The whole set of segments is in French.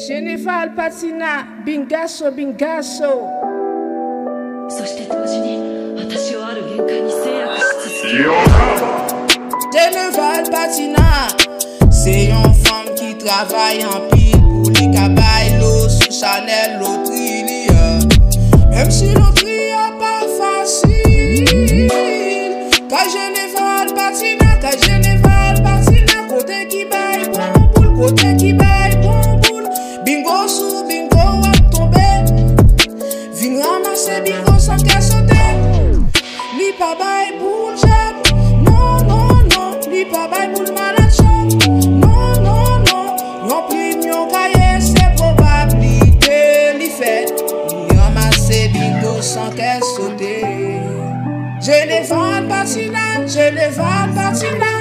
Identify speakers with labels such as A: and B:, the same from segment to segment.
A: Généval Patina, Bingasso, Bingasso.
B: そして同時に私をある限界に制約し続ける。
A: Généval Patina, c'est une femme qui travaille en pile pour les cabailles, l'eau sous Chanel, l'autre il y a. Même si l'autre il y a pas facile. Quand Généval Patina, quand Généval Patina, côté qui baille bon boule, côté qui baille bon boule. Bingo sous bingo à tomber. Vin ramasser bingo sans qu'elle sauter. Li pas baille boule j'aime. Non, non, non. Li pas baille boule malade chum. Non, non, non. Yon pli yon cahier c'est probabilité. Li fait. Li ramasser bingo sans qu'elle sauter. Généval Patina, Généval Patina.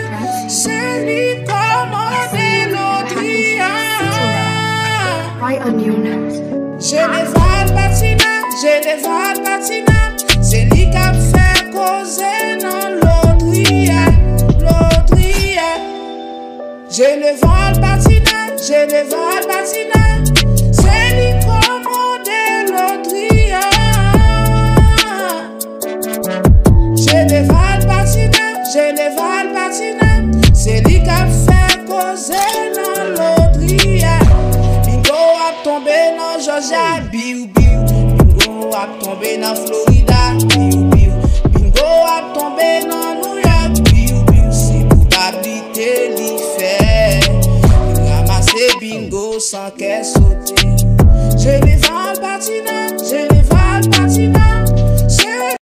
A: C'est lui commandé l'Audria. Généval Patina, Généval Patina. C'est lui qui a fait causer dans l'Audria, l'Audria. Généval Patina, Généval Patina. C'est lui commandé l'Audria. Généval Patina, Généval Patina. C'est lui qui a fait causer dans l'Audria. Bingo a tombé dans Georgia, biou biou. Bingo a tombé dans Floride.